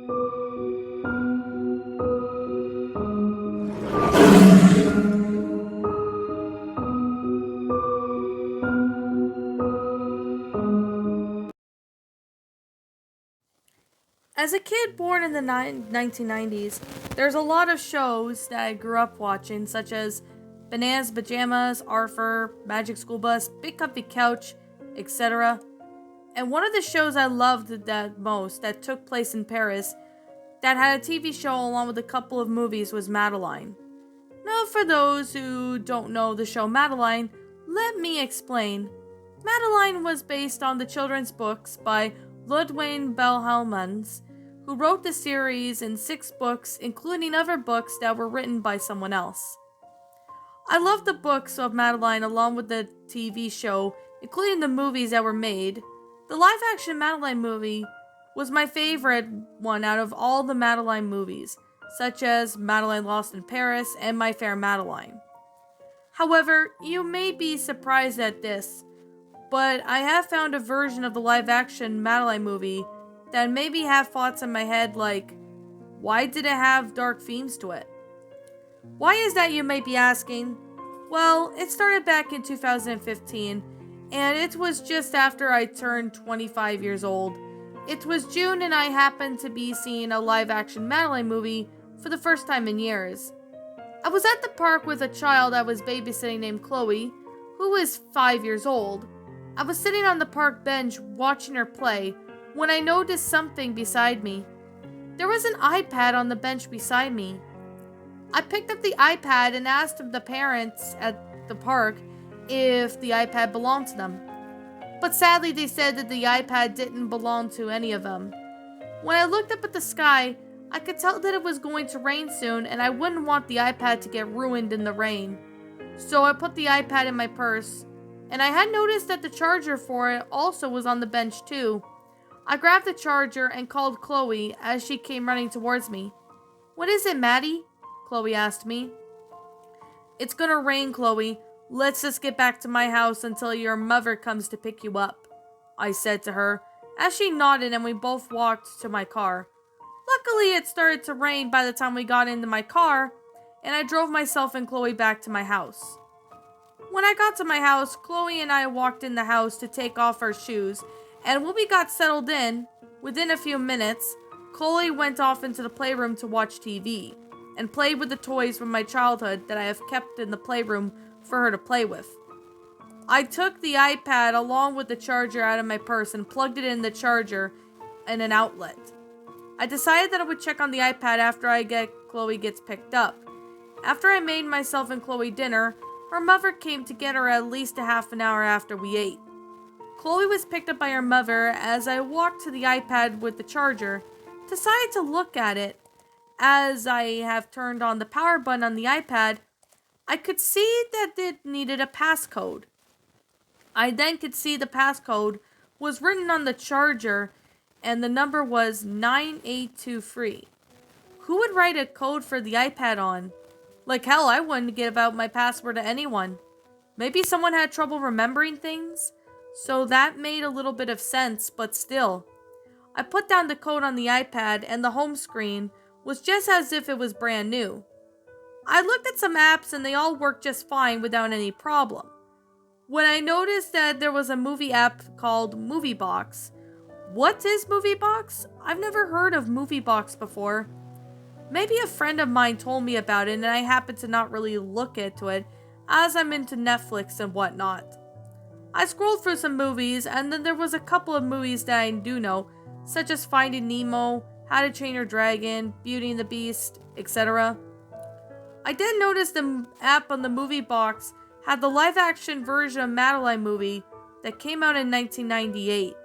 As a kid born in the 1990s, there's a lot of shows that I grew up watching, such as Bananas Pajamas, Arthur, Magic School Bus, Big Comfy Couch, etc. And one of the shows I loved the most that took place in Paris that had a TV show along with a couple of movies was Madeline. Now, for those who don't know the show Madeline, let me explain. Madeline was based on the children's books by Ludwig Bellhelmans, who wrote the series in 6 books, including other books that were written by someone else. I love the books of Madeline along with the TV show, including the movies that were made. The live-action Madeline movie was my favorite one out of all the Madeline movies, such as Madeline Lost in Paris and My Fair Madeline. However, you may be surprised at this, but I have found a version of the live-action Madeline movie that maybe have thoughts in my head like, why did it have dark themes to it? Why is that, you may be asking? Well, it started back in 2015, and it was just after I turned 25 years old. It was June and I happened to be seeing a live-action Madeline movie for the first time in years. I was at the park with a child I was babysitting named Chloe, who is 5 years old. I was sitting on the park bench watching her play when I noticed something beside me. There was an iPad on the bench beside me. I picked up the iPad and asked the parents at the park if the iPad belonged to them. But sadly, they said that the iPad didn't belong to any of them. When I looked up at the sky, I could tell that it was going to rain soon and I wouldn't want the iPad to get ruined in the rain. So I put the iPad in my purse, and I had noticed that the charger for it also was on the bench too. I grabbed the charger and called Chloe as she came running towards me. "What is it, Maddie?" Chloe asked me. "It's gonna rain, Chloe. Let's just get back to my house until your mother comes to pick you up," I said to her, as she nodded and we both walked to my car. Luckily, it started to rain by the time we got into my car, and I drove myself and Chloe back to my house. When I got to my house, Chloe and I walked in the house to take off our shoes, and when we got settled in, within a few minutes, Chloe went off into the playroom to watch TV, and played with the toys from my childhood that I have kept in the playroom for her to play with. I took the iPad along with the charger out of my purse and plugged it in the charger in an outlet. I decided that I would check on the iPad after Chloe gets picked up. After I made myself and Chloe dinner, her mother came to get her at least a half an hour after we ate. Chloe was picked up by her mother as I walked to the iPad with the charger, decided to look at it. As I have turned on the power button on the iPad, I could see that it needed a passcode. I then could see the passcode was written on the charger and the number was 9823. Who would write a code for the iPad on? Like hell, I wouldn't give out my password to anyone. Maybe someone had trouble remembering things? So that made a little bit of sense, but still. I put down the code on the iPad and the home screen was just as if it was brand new. I looked at some apps and they all worked just fine without any problem. When I noticed that there was a movie app called MovieBox. What is MovieBox? I've never heard of MovieBox before. Maybe a friend of mine told me about it and I happened to not really look into it as I'm into Netflix and whatnot. I scrolled through some movies and then there was a couple of movies that I do know, such as Finding Nemo, How to Train Your Dragon, Beauty and the Beast, etc. I then noticed the app on the MovieBox had the live-action version of Madeline movie that came out in 1998.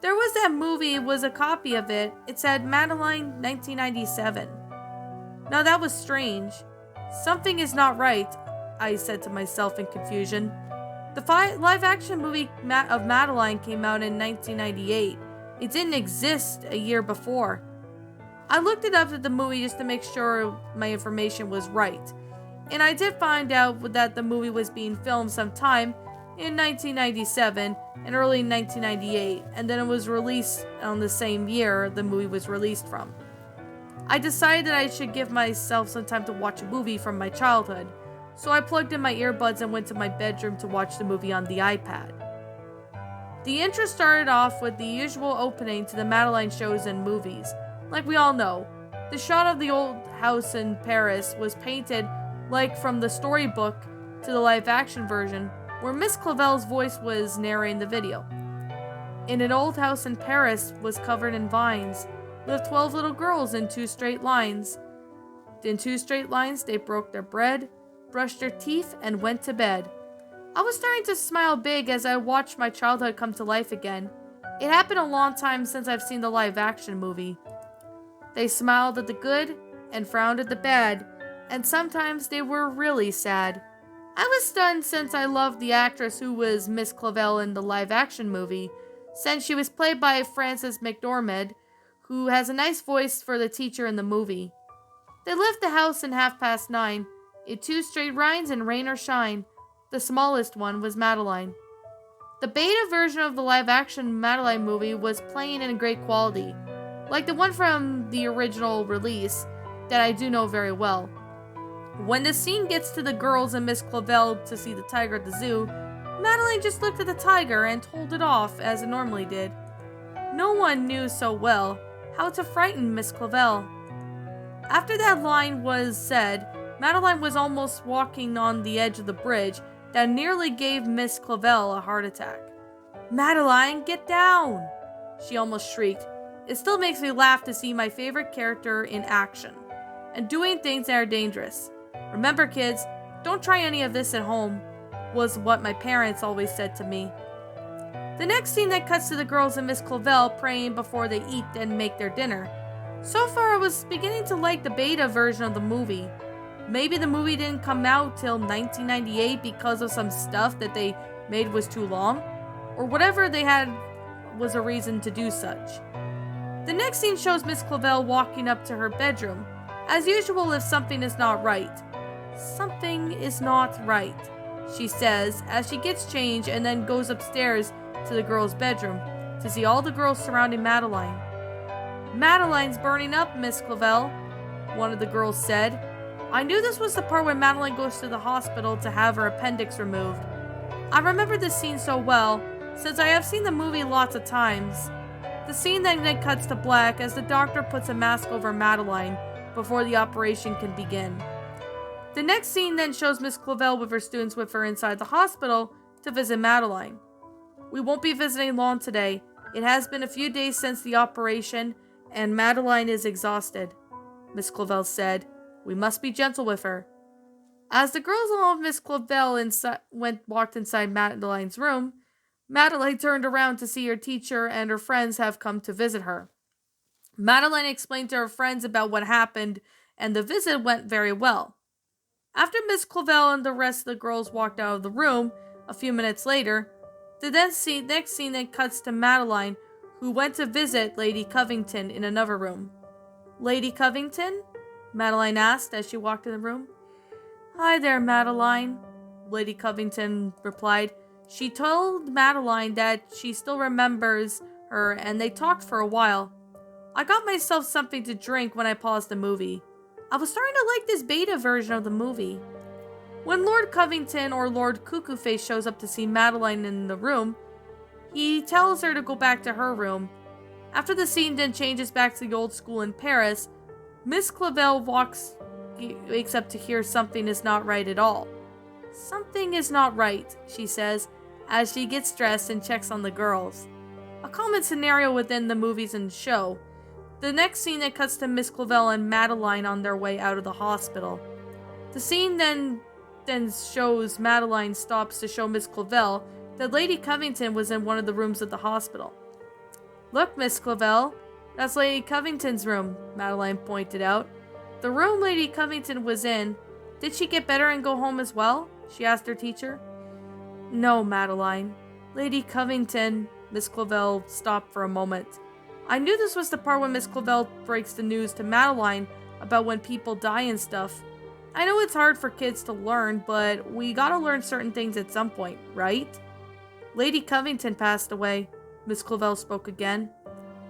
There was that movie, was a copy of it. It said Madeline 1997. Now that was strange. Something is not right, I said to myself in confusion. The live-action movie of Madeline came out in 1998. It didn't exist a year before. I looked it up at the movie just to make sure my information was right. And I did find out that the movie was being filmed sometime in 1997 and early 1998, and then it was released on the same year the movie was released from. I decided that I should give myself some time to watch a movie from my childhood, so I plugged in my earbuds and went to my bedroom to watch the movie on the iPad. The intro started off with the usual opening to the Madeline shows and movies. Like we all know, the shot of the old house in Paris was painted like from the storybook to the live-action version, where Miss Clavel's voice was narrating the video. In an old house in Paris was covered in vines, lived 12 little girls in 2 straight lines. In 2 straight lines, they broke their bread, brushed their teeth, and went to bed. I was starting to smile big as I watched my childhood come to life again. It happened a long time since I've seen the live-action movie. They smiled at the good and frowned at the bad, and sometimes they were really sad. I was stunned since I loved the actress who was Miss Clavel in the live-action movie, since she was played by Frances McDormand, who has a nice voice for the teacher in the movie. They left the house in 9:30, in 2 straight lines in rain or shine. The smallest one was Madeline. The beta version of the live-action Madeline movie was playing in great quality, like the one from the original release that I do know very well. When the scene gets to the girls and Miss Clavel to see the tiger at the zoo, Madeline just looked at the tiger and told it off as it normally did. No one knew so well how to frighten Miss Clavel. After that line was said, Madeline was almost walking on the edge of the bridge that nearly gave Miss Clavel a heart attack. "Madeline, get down!" she almost shrieked. It still makes me laugh to see my favorite character in action and doing things that are dangerous. Remember, kids, don't try any of this at home, was what my parents always said to me. The next scene that cuts to the girls and Miss Clavel praying before they eat and make their dinner. So far, I was beginning to like the beta version of the movie. Maybe the movie didn't come out till 1998 because of some stuff that they made was too long, or whatever they had was a reason to do such. The next scene shows Miss Clavel walking up to her bedroom. As usual, if something is not right. "Something is not right," she says as she gets changed and then goes upstairs to the girls' bedroom to see all the girls surrounding Madeline. "Madeline's burning up, Miss Clavel," one of the girls said. I knew this was the part where Madeline goes to the hospital to have her appendix removed. I remember this scene so well, since I have seen the movie lots of times. The scene then cuts to black as the doctor puts a mask over Madeline before the operation can begin. The next scene then shows Miss Clavel with her students with her inside the hospital to visit Madeline. "We won't be visiting long today. It has been a few days since the operation, and Madeline is exhausted," Miss Clavel said. "We must be gentle with her." As the girls along with Miss Clavel walked inside Madeline's room, Madeline turned around to see her teacher and her friends have come to visit her. Madeline explained to her friends about what happened, and the visit went very well. After Miss Clavel and the rest of the girls walked out of the room, a few minutes later, the next scene then cuts to Madeline, who went to visit Lady Covington in another room. "Lady Covington?" Madeline asked as she walked in the room. "Hi there, Madeline," Lady Covington replied. She told Madeline that she still remembers her and they talked for a while. "I got myself something to drink when I paused the movie. I was starting to like this beta version of the movie." When Lord Covington or Lord Cuckoo-Face shows up to see Madeline in the room, he tells her to go back to her room. After the scene then changes back to the old school in Paris, Miss Clavel wakes up to hear something is not right at all. "Something is not right," she says, as she gets dressed and checks on the girls. A common scenario within the movies and show. The next scene that cuts to Miss Clavel and Madeline on their way out of the hospital. The scene then shows Madeline stops to show Miss Clavel that Lady Covington was in one of the rooms of the hospital. "Look, Miss Clavel, that's Lady Covington's room," Madeline pointed out. "The room Lady Covington was in. Did she get better and go home as well?" she asked her teacher. "No, Madeline. Lady Covington..." Miss Clavel stopped for a moment. I knew this was the part when Miss Clavel breaks the news to Madeline about when people die and stuff. I know it's hard for kids to learn, but we gotta learn certain things at some point, right? "Lady Covington passed away," Miss Clavel spoke again.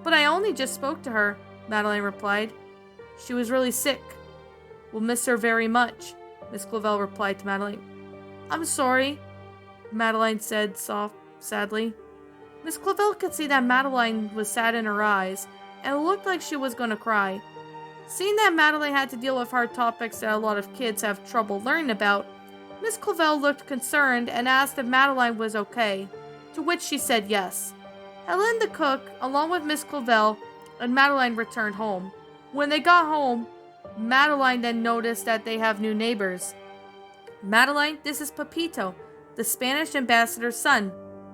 "But I only just spoke to her," Madeline replied. She was really sick. We'll miss her very much, Miss Clavel replied to Madeline. I'm sorry, Madeline said sadly. Miss Clavel could see that Madeline was sad in her eyes, and it looked like she was going to cry. Seeing that Madeline had to deal with hard topics that a lot of kids have trouble learning about, Miss Clavel looked concerned and asked if Madeline was okay, to which she said yes. Helen the cook, along with Miss Clavel and Madeline, returned home. When they got home, Madeline then noticed that they have new neighbors. Madeline, this is Pepito, the Spanish ambassador's son.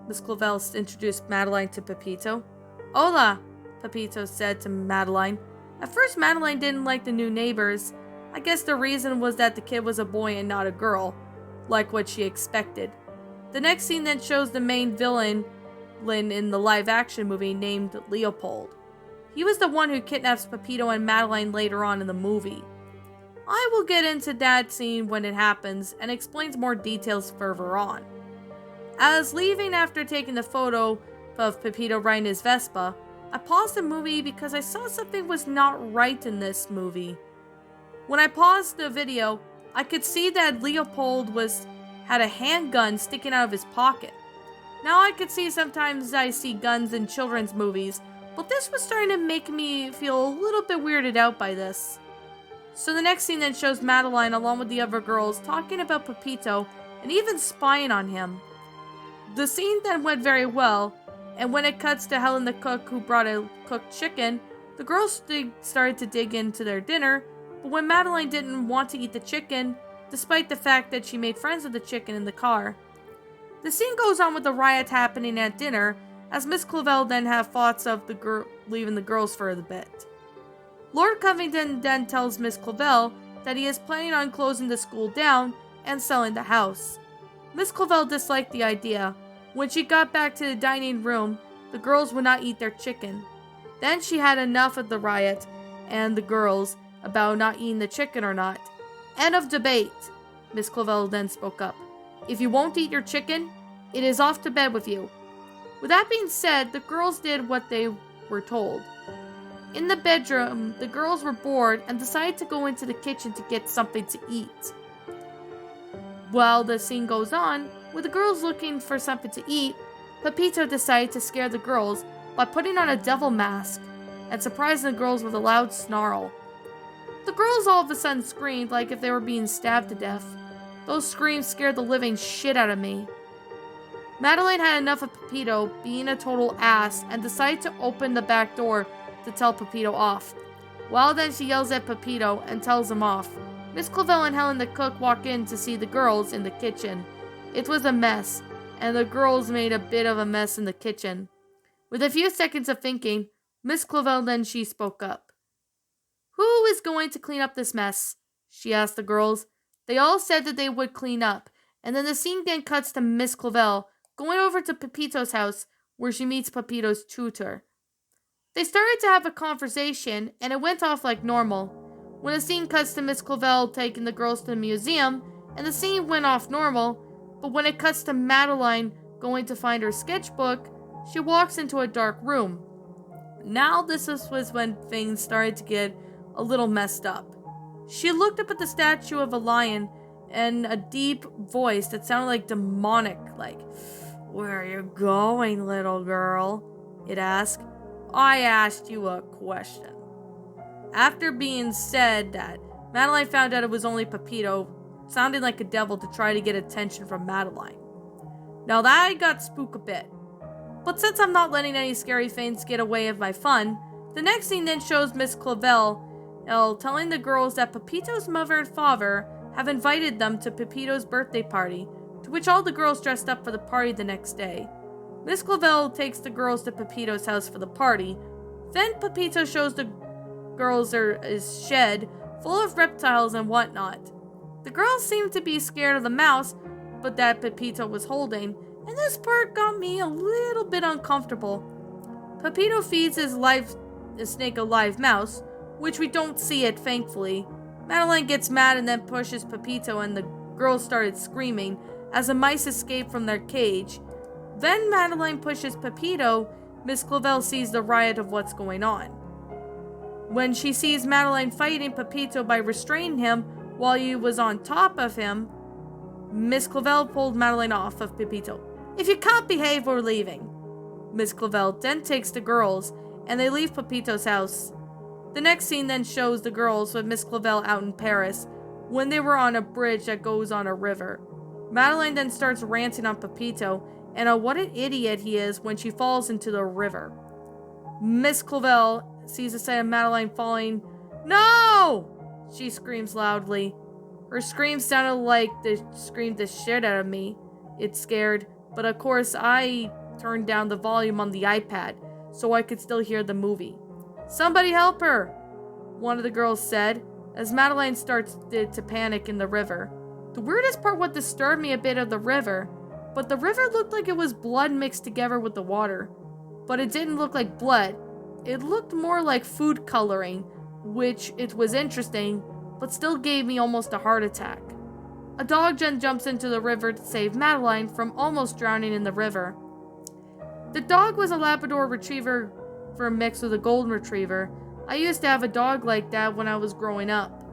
Miss Clavel introduced Madeline to Pepito. Hola, Pepito said to Madeline. At first, Madeline didn't like the new neighbors. I guess the reason was that the kid was a boy and not a girl, like what she expected. The next scene then shows the main villain in the live-action movie named Leopold. He was the one who kidnaps Pepito and Madeline later on in the movie. I will get into that scene when it happens and explains more details further on. As leaving after taking the photo of Pepito riding his Vespa, I paused the movie because I saw something was not right in this movie. When I paused the video, I could see that Leopold had a handgun sticking out of his pocket. Now I could see sometimes I see guns in children's movies, but this was starting to make me feel a little bit weirded out by this. So the next scene then shows Madeline along with the other girls talking about Pepito and even spying on him. The scene then went very well, and when it cuts to Helen the cook who brought a cooked chicken, the girls started to dig into their dinner, but when Madeline didn't want to eat the chicken, despite the fact that she made friends with the chicken in the car. The scene goes on with the riot happening at dinner, as Miss Clavel then have thoughts of leaving the girls for a bit. Lord Covington then tells Miss Clavel that he is planning on closing the school down and selling the house. Miss Clavel disliked the idea. When she got back to the dining room, the girls would not eat their chicken. Then she had enough of the riot and the girls about not eating the chicken or not. End of debate, Miss Clavel then spoke up. If you won't eat your chicken, it is off to bed with you. With that being said, the girls did what they were told. In the bedroom, the girls were bored and decided to go into the kitchen to get something to eat. While the scene goes on, with the girls looking for something to eat, Pepito decided to scare the girls by putting on a devil mask and surprising the girls with a loud snarl. The girls all of a sudden screamed like if they were being stabbed to death. Those screams scared the living shit out of me. Madeline had enough of Pepito being a total ass and decided to open the back door to tell Pepito off. Well, then she yells at Pepito and tells him off. Miss Clavel and Helen the cook walk in to see the girls in the kitchen. It was a mess, and the girls made a bit of a mess in the kitchen. With a few seconds of thinking, Miss Clavel then she spoke up. Who is going to clean up this mess? She asked the girls. They all said that they would clean up, and then the scene then cuts to Miss Clavel going over to Pepito's house where she meets Pepito's tutor. They started to have a conversation, and it went off like normal. When the scene cuts to Miss Clavel taking the girls to the museum, and the scene went off normal, but when it cuts to Madeline going to find her sketchbook, she walks into a dark room. Now this was when things started to get a little messed up. She looked up at the statue of a lion and a deep voice that sounded like demonic, like, "Where are you going, little girl?" it asked. "I asked you a question." After being said that, Madeline found out it was only Pepito, sounding like a devil to try to get attention from Madeline. Now that got spooked a bit. But since I'm not letting any scary things get away with my fun, the next scene then shows Miss Clavel telling the girls that Pepito's mother and father have invited them to Pepito's birthday party, to which all the girls dressed up for the party the next day. Miss Clavel takes the girls to Pepito's house for the party. Then Pepito shows the girls his shed full of reptiles and whatnot. The girls seemed to be scared of the mouse, but that Pepito was holding, and this part got me a little bit uncomfortable. Pepito feeds his snake a live mouse, which we don't see it, thankfully. Madeline gets mad and then pushes Pepito, and the girls started screaming as the mice escape from their cage. Then Madeline pushes Pepito. Miss Clavel sees the riot of what's going on. When she sees Madeline fighting Pepito by restraining him while he was on top of him, Miss Clavel pulled Madeline off of Pepito. "If you can't behave, we're leaving." Miss Clavel then takes the girls, and they leave Pepito's house. The next scene then shows the girls with Miss Clavel out in Paris, when they were on a bridge that goes on a river. Madeline then starts ranting on Pepito, and on what an idiot he is when she falls into the river. Miss Clavel sees the sight of Madeline falling. "No!" she screams loudly. Her scream sounded like they screamed the shit out of me. It's scared, but of course I turned down the volume on the iPad so I could still hear the movie. "Somebody help her," one of the girls said, as Madeline starts to panic in the river. The weirdest part what disturbed me a bit of the river, but the river looked like it was blood mixed together with the water. But it didn't look like blood. It looked more like food coloring, which it was interesting, but still gave me almost a heart attack. A dog then jumps into the river to save Madeline from almost drowning in the river. The dog was a Labrador Retriever mixed with a Golden Retriever. I used to have a dog like that when I was growing up.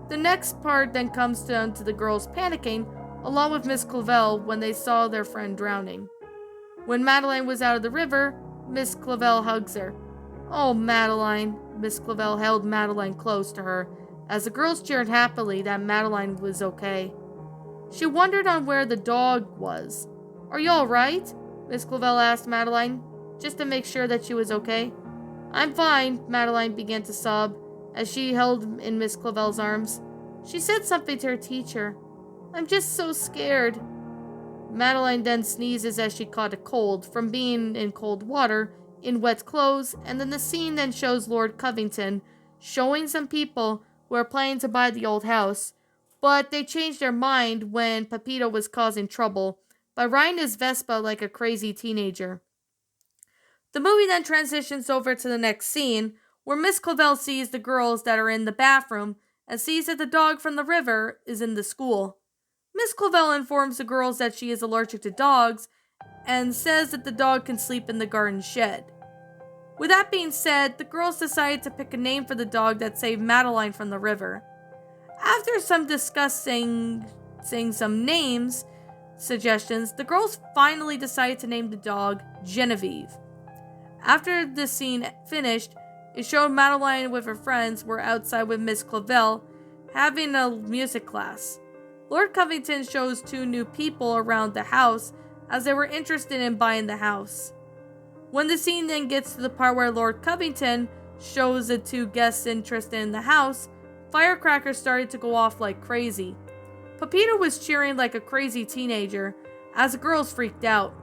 The next part then comes down to the girls panicking, along with Miss Clavel when they saw their friend drowning. When Madeline was out of the river, Miss Clavel hugs her. "Oh, Madeline." Miss Clavel held Madeline close to her, as the girls cheered happily that Madeline was okay. She wondered on where the dog was. "Are you alright?" Miss Clavel asked Madeline, just to make sure that she was okay. "I'm fine," Madeline began to sob, as she held in Miss Clavel's arms. "She said something to her teacher. I'm just so scared." Madeline then sneezes as she caught a cold from being in cold water, in wet clothes, and then the scene then shows Lord Covington showing some people who are planning to buy the old house, but they changed their mind when Pepito was causing trouble by riding his Vespa like a crazy teenager. The movie then transitions over to the next scene, where Miss Clavel sees the girls that are in the bathroom and sees that the dog from the river is in the school. Miss Clavel informs the girls that she is allergic to dogs and says that the dog can sleep in the garden shed. With that being said, the girls decided to pick a name for the dog that saved Madeline from the river. After some discussing some names suggestions, the girls finally decided to name the dog Genevieve. After the scene finished, it showed Madeline with her friends were outside with Miss Clavel having a music class. Lord Covington shows two new people around the house as they were interested in buying the house. When the scene then gets to the part where Lord Covington shows the two guests interested in the house, firecrackers started to go off like crazy. Pepito was cheering like a crazy teenager as the girls freaked out.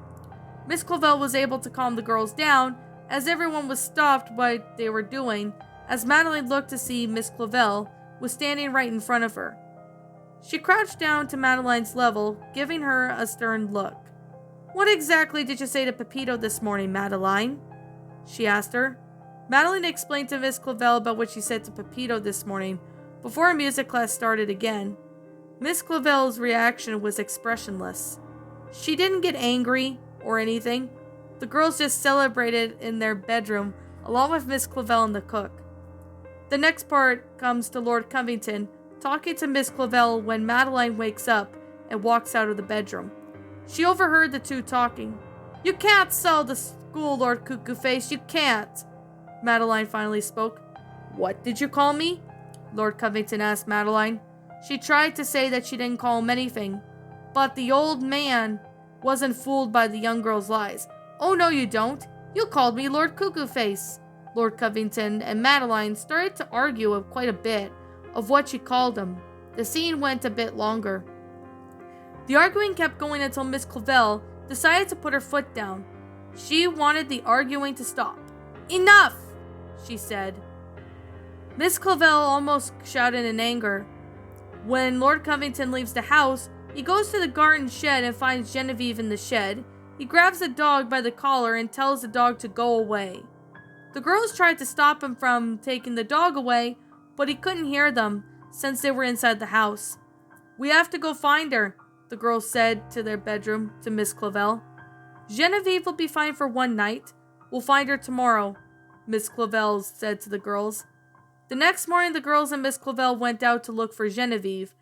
Miss Clavel was able to calm the girls down as everyone was stopped what they were doing, as Madeline looked to see Miss Clavel was standing right in front of her. She crouched down to Madeline's level, giving her a stern look. "What exactly did you say to Pepito this morning, Madeline?" she asked her. Madeline explained to Miss Clavel about what she said to Pepito this morning before her music class started again. Miss Clavel's reaction was expressionless. She didn't get angry or anything. The girls just celebrated in their bedroom along with Miss Clavel and the cook. The next part comes to Lord Covington talking to Miss Clavel when Madeline wakes up and walks out of the bedroom. She overheard the two talking. "You can't sell the school, Lord Cuckoo-Face, you can't." Madeline finally spoke. "What did you call me?" Lord Covington asked Madeline. She tried to say that she didn't call him anything, but the old man wasn't fooled by the young girl's lies. "Oh, no, you don't. You called me Lord Cuckoo-Face." Lord Covington and Madeline started to argue quite a bit of what she called him. The scene went a bit longer. The arguing kept going until Miss Clavel decided to put her foot down. She wanted the arguing to stop. "Enough!" she said. Miss Clavel almost shouted in anger. When Lord Covington leaves the house, he goes to the garden shed and finds Genevieve in the shed. He grabs the dog by the collar and tells the dog to go away. The girls tried to stop him from taking the dog away, but he couldn't hear them since they were inside the house. "We have to go find her," the girls said to their bedroom to Miss Clavel. "Genevieve will be fine for one night. We'll find her tomorrow," Miss Clavel said to the girls. The next morning, the girls and Miss Clavel went out to look for Genevieve.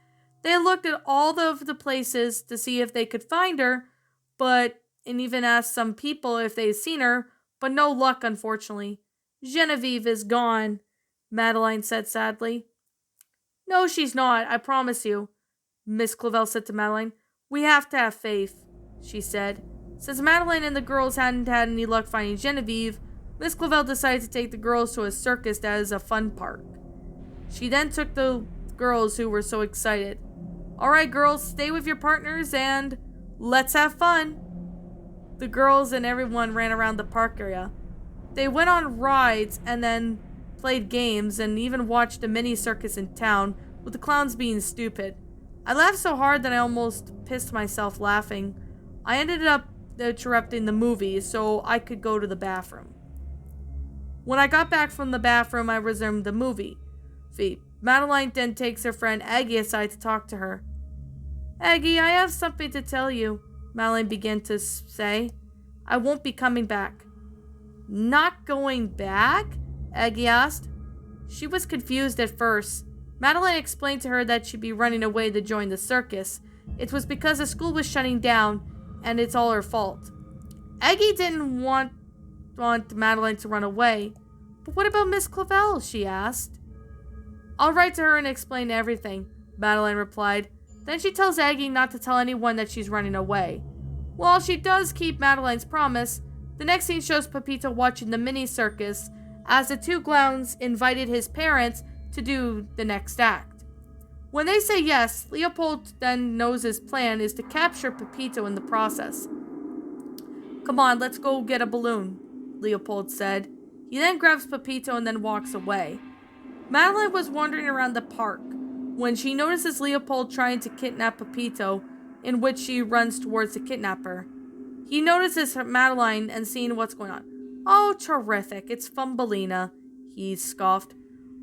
They looked at all of the places to see if they could find her, and even asked some people if they had seen her, but no luck, unfortunately. Genevieve is gone, Madeline said sadly. No, she's not, I promise you, Miss Clavel said to Madeline. We have to have faith, she said. Since Madeline and the girls hadn't had any luck finding Genevieve, Miss Clavel decided to take the girls to a circus that is a fun park. She then took the girls who were so excited. Alright, girls, stay with your partners and let's have fun. The girls and everyone ran around the park area. They went on rides and then played games and even watched a mini circus in town with the clowns being stupid. I laughed so hard that I almost pissed myself laughing. I ended up interrupting the movie so I could go to the bathroom. When I got back from the bathroom, I resumed the movie. Madeline then takes her friend Aggie aside to talk to her. Aggie, I have something to tell you, Madeline began to say. I won't be coming back. Not going back? Aggie asked. She was confused at first. Madeline explained to her that she'd be running away to join the circus. It was because the school was shutting down, and it's all her fault. Aggie didn't want Madeline to run away. But what about Miss Clavel? She asked. I'll write to her and explain everything, Madeline replied. Then she tells Aggie not to tell anyone that she's running away. While she does keep Madeline's promise, the next scene shows Pepito watching the mini circus as the two clowns invited his parents to do the next act. When they say yes, Leopold then knows his plan is to capture Pepito in the process. Come on, let's go get a balloon, Leopold said. He then grabs Pepito and then walks away. Madeline was wandering around the park when she notices Leopold trying to kidnap Pepito, in which she runs towards the kidnapper. He notices Madeline and seeing what's going on. Oh, terrific, it's Thumbelina, he scoffed.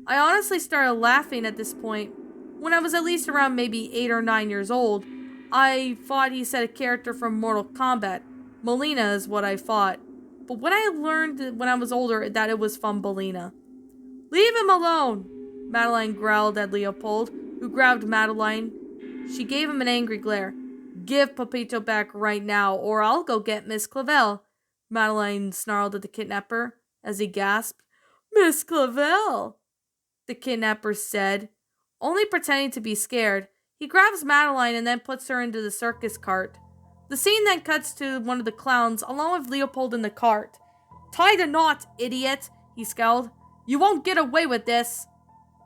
I honestly started laughing at this point. When I was at least around maybe 8 or 9 years old, I thought he said a character from Mortal Kombat. Melina is what I thought. But when I learned when I was older that it was Thumbelina. Leave him alone, Madeline growled at Leopold, who grabbed Madeline. She gave him an angry glare. Give Pepito back right now, or I'll go get Miss Clavel, Madeline snarled at the kidnapper as he gasped. Miss Clavel, the kidnapper said, only pretending to be scared. He grabs Madeline and then puts her into the circus cart. The scene then cuts to one of the clowns along with Leopold in the cart. Tie the knot, idiot, he scowled. You won't get away with this,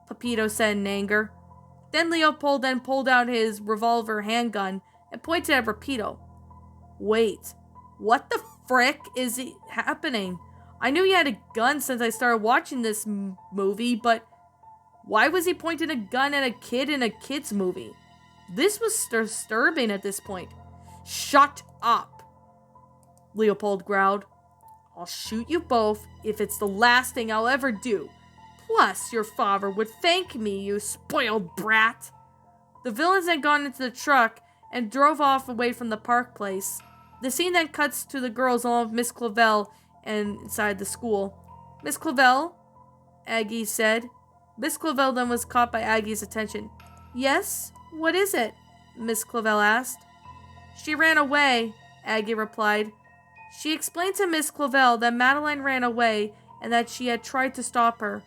Pepito said in anger. Then Leopold then pulled out his revolver handgun and pointed at Pepito. Wait, what the frick is happening? I knew he had a gun since I started watching this movie, but why was he pointing a gun at a kid in a kid's movie? This was disturbing at this point. Shut up, Leopold growled. I'll shoot you both if it's the last thing I'll ever do. Plus, your father would thank me, you spoiled brat. The villains then got into the truck and drove off away from the park place. The scene then cuts to the girls along with Miss Clavel and inside the school. Miss Clavel, Aggie said. Miss Clavel then was caught by Aggie's attention. Yes? What is it? Miss Clavel asked. She ran away, Aggie replied. She explained to Miss Clavel that Madeline ran away and that she had tried to stop her.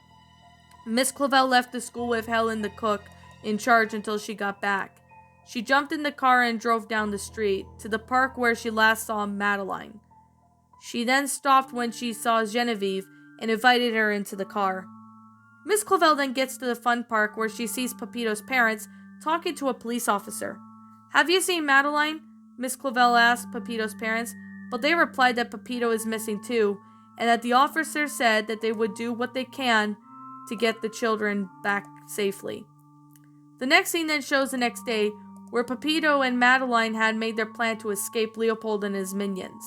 Miss Clavel left the school with Helen the cook in charge until she got back. She jumped in the car and drove down the street to the park where she last saw Madeline. She then stopped when she saw Genevieve and invited her into the car. Miss Clavel then gets to the fun park where she sees Pepito's parents talking to a police officer. Have you seen Madeline? Miss Clavel asked Pepito's parents, but they replied that Pepito is missing too, and that the officer said that they would do what they can to get the children back safely. The next scene then shows the next day, where Pepito and Madeline had made their plan to escape Leopold and his minions.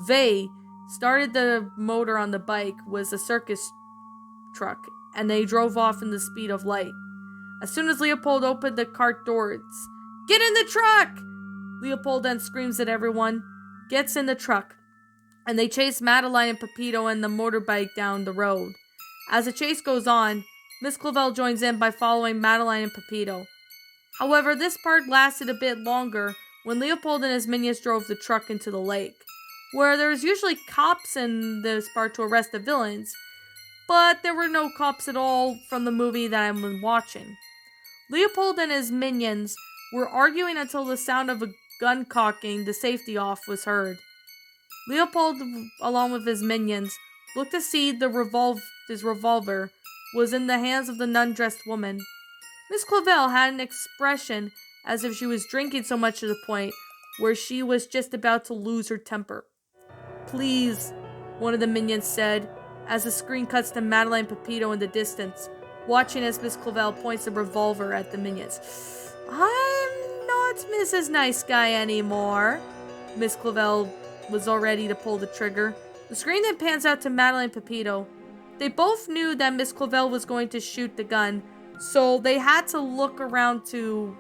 They started the motor on the bike was a circus truck, and they drove off in the speed of light. As soon as Leopold opened the cart doors, "Get in the truck!" Leopold then screams at everyone, gets in the truck, and they chase Madeline and Pepito and the motorbike down the road. As the chase goes on, Miss Clavel joins in by following Madeline and Pepito. However, this part lasted a bit longer when Leopold and his minions drove the truck into the lake, where there's usually cops in this part to arrest the villains, but there were no cops at all from the movie that I'm watching. Leopold and his minions were arguing until the sound of a gun cocking the safety off was heard. Leopold, along with his minions, looked to see his revolver was in the hands of the nun-dressed woman. Miss Clavel had an expression as if she was drinking so much to the point where she was just about to lose her temper. "Please," one of the minions said, as the screen cuts to Madeline Pepito in the distance, watching as Miss Clavel points the revolver at the minions. "I'm not Mrs. Nice Guy anymore." Miss Clavel was all ready to pull the trigger. The screen then pans out to Madeline and Pepito. They both knew that Miss Clavel was going to shoot the gun, so they had to look around to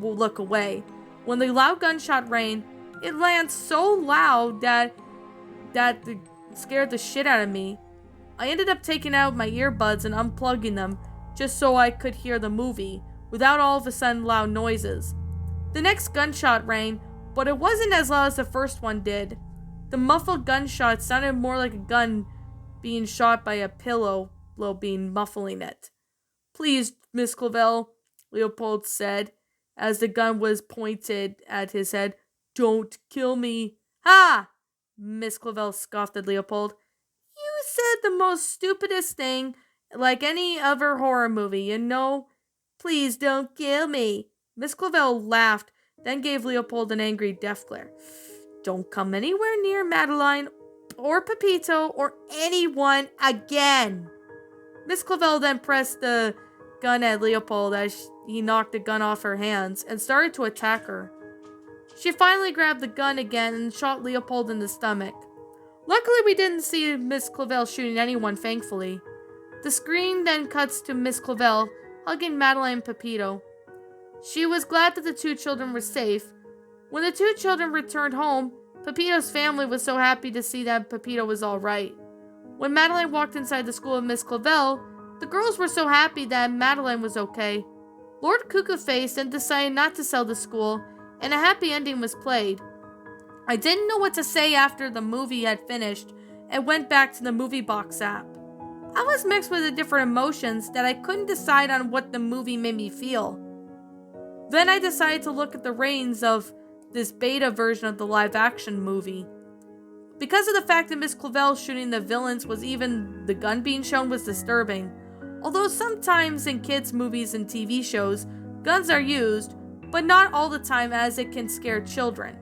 look away. When the loud gunshot rang, it lands so loud that it scared the shit out of me. I ended up taking out my earbuds and unplugging them just so I could hear the movie without all of a sudden loud noises. The next gunshot rang, but it wasn't as loud as the first one did. The muffled gunshot sounded more like a gun being shot by a pillow being muffling it. "Please, Miss Clavel," Leopold said, as the gun was pointed at his head. "Don't kill me." "Ha!" Miss Clavel scoffed at Leopold. "You said the most stupidest thing, like any other horror movie, you know. Please don't kill me." Miss Clavel laughed, then gave Leopold an angry death glare. "Don't come anywhere near Madeline or Pepito or anyone again." Miss Clavel then pressed the gun at Leopold as he knocked the gun off her hands and started to attack her. She finally grabbed the gun again and shot Leopold in the stomach. Luckily, we didn't see Miss Clavel shooting anyone, thankfully. The screen then cuts to Miss Clavel hugging Madeline and Pepito. She was glad that the two children were safe. When the two children returned home, Pepito's family was so happy to see that Pepito was all right. When Madeline walked inside the school of Miss Clavel, the girls were so happy that Madeline was okay. Lord Cuckoo-Face then decided not to sell the school, and a happy ending was played. I didn't know what to say after the movie had finished and went back to the movie box app. I was mixed with the different emotions that I couldn't decide on what the movie made me feel. Then I decided to look at the ratings of this beta version of the live-action movie. Because of the fact that Miss Clavel shooting the villains was even the gun being shown was disturbing. Although sometimes in kids' movies and TV shows, guns are used, but not all the time as it can scare children.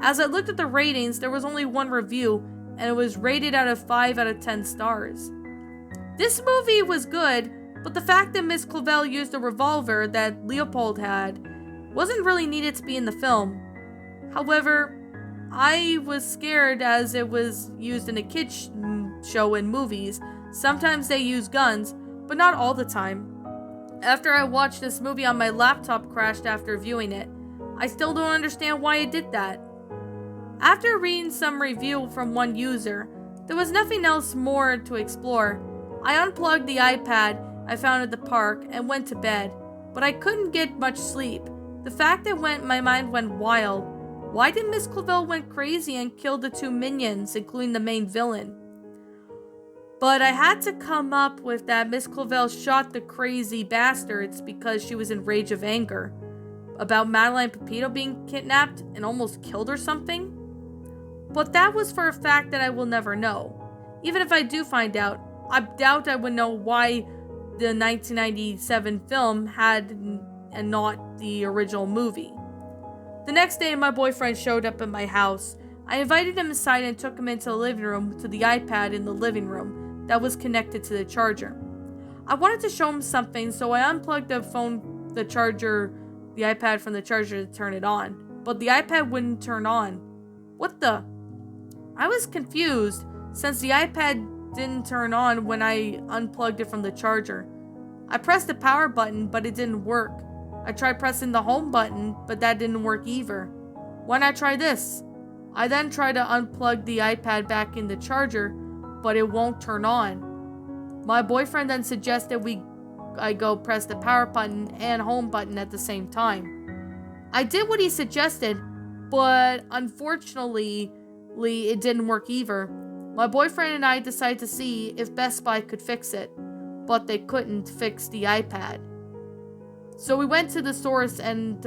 As I looked at the ratings, there was only one review, and it was rated out of 5 out of 10 stars. This movie was good, but the fact that Miss Clavel used a revolver that Leopold had wasn't really needed to be in the film. However, I was scared as it was used in a kids show in movies. Sometimes they use guns, but not all the time. After I watched this movie on my laptop crashed after viewing it, I still don't understand why it did that. After reading some review from one user, there was nothing else more to explore. I unplugged the iPad I found at the park and went to bed, but I couldn't get much sleep. The fact that my mind went wild. Why did Miss Clavel went crazy and killed the two minions, including the main villain? But I had to come up with that Miss Clavel shot the crazy bastards because she was in rage of anger about Madeline Pepito being kidnapped and almost killed or something. But that was for a fact that I will never know. Even if I do find out, I doubt I would know why the 1997 film had and not the original movie. The next day, my boyfriend showed up at my house. I invited him inside and took him into the living room to the iPad in the living room that was connected to the charger. I wanted to show him something, so I unplugged the iPad from the charger to turn it on, but the iPad wouldn't turn on. What the? I was confused since the iPad didn't turn on when I unplugged it from the charger. I pressed the power button, but it didn't work. I tried pressing the home button, but that didn't work either. Why not try this? I then tried to unplug the iPad back in the charger, but it won't turn on. My boyfriend then suggested I go press the power button and home button at the same time. I did what he suggested, but unfortunately, it didn't work either. My boyfriend and I decided to see if Best Buy could fix it, but they couldn't fix the iPad. So we went to the stores and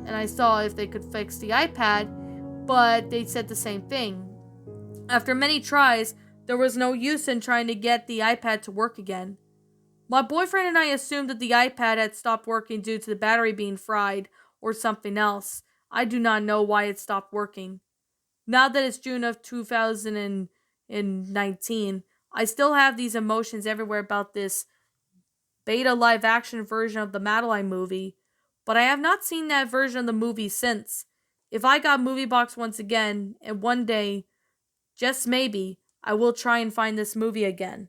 I saw if they could fix the iPad, but they said the same thing. After many tries, there was no use in trying to get the iPad to work again. My boyfriend and I assumed that the iPad had stopped working due to the battery being fried or something else. I do not know why it stopped working. Now that it's June of 2019, I still have these emotions everywhere about this beta live action version of the Madeline movie, but I have not seen that version of the movie since. If I got Movie Box once again, and one day, just maybe, I will try and find this movie again.